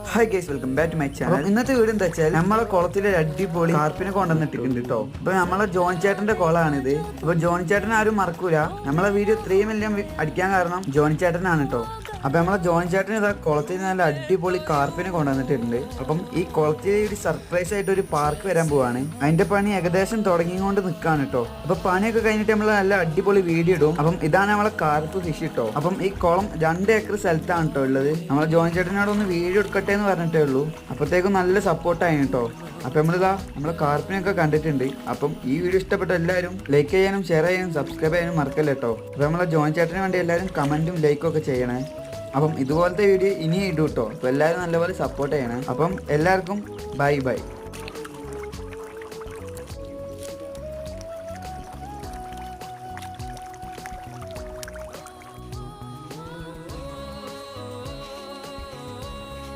Hi guys, welcome back to my channel. ഇന്നത്തെ video എന്താ വെച്ചാൽ നമ്മളെ കുളത്തിലെ അടിപൊളി കാർപ്പിനെ കൊണ്ടുവന്നിട്ടുണ്ട് കേട്ടോ. അപ്പൊ നമ്മളെ ജോൺ ചേട്ടന്റെ കുളമാണിത്. അപ്പൊ ജോൺ ചേട്ടൻ ആരും മറക്കൂല. നമ്മളെ വീഡിയോ 3 മില്യൺ അടിക്കാൻ കാരണം ജോൺ ചേട്ടനാണ് കേട്ടോ. അപ്പൊ നമ്മളെ ജോൺ ചേട്ടൻ ഇതാ കുളത്തിൽ നല്ല അടിപൊളി കാർപ്പിനെ കൊണ്ടുവന്നിട്ടുണ്ട്. അപ്പം ഈ കുളത്തിൽ ഒരു സർപ്രൈസ് ആയിട്ട് ഒരു പാർക്ക് വരാൻ പോവാണ്. അതിന്റെ പണി ഏകദേശം തുടങ്ങിക്കൊണ്ട് നിൽക്കാണ് കേട്ടോ. അപ്പൊ പണിയൊക്കെ കഴിഞ്ഞിട്ട് നമ്മൾ നല്ല അടിപൊളി വീഡിയോ ഇടും. അപ്പം ഇതാണ് നമ്മളെ കാർപ്പ് ഫിഷ് കേട്ടോ. അപ്പം ഈ കുളം 2 ഏക്കർ സ്ഥലത്താണ് കേട്ടോ ഉള്ളത്. നമ്മളെ ജോൺ ചേട്ടനോട് ഒന്ന് വീഡിയോ എടുക്കട്ടെ എന്ന് പറഞ്ഞിട്ടേ ഉള്ളൂ. അപ്പോഴത്തേക്കും നല്ല സപ്പോർട്ടായി കേട്ടോ. അപ്പൊ നമ്മളെ കാർപ്പിനൊക്കെ കണ്ടിട്ടുണ്ട്. അപ്പം ഈ വീഡിയോ ഇഷ്ടപ്പെട്ട എല്ലാവരും ലൈക്ക് ചെയ്യാനും ഷെയർ ചെയ്യാനും സബ്സ്ക്രൈബ് ചെയ്യാനും മറക്കല്ല കേട്ടോ. അപ്പൊ നമ്മളെ ജോൺ ചേട്ടന് വേണ്ടി എല്ലാവരും കമന്റും ലൈക്കും ഒക്കെ ചെയ്യണേ. അപ്പം ഇതുപോലത്തെ വീഡിയോ ഇനി ഇടും കേട്ടോ. അപ്പോൾ എല്ലാവരും നല്ലപോലെ സപ്പോർട്ട് ചെയ്യണം. അപ്പം എല്ലാവർക്കും ബൈ ബൈ.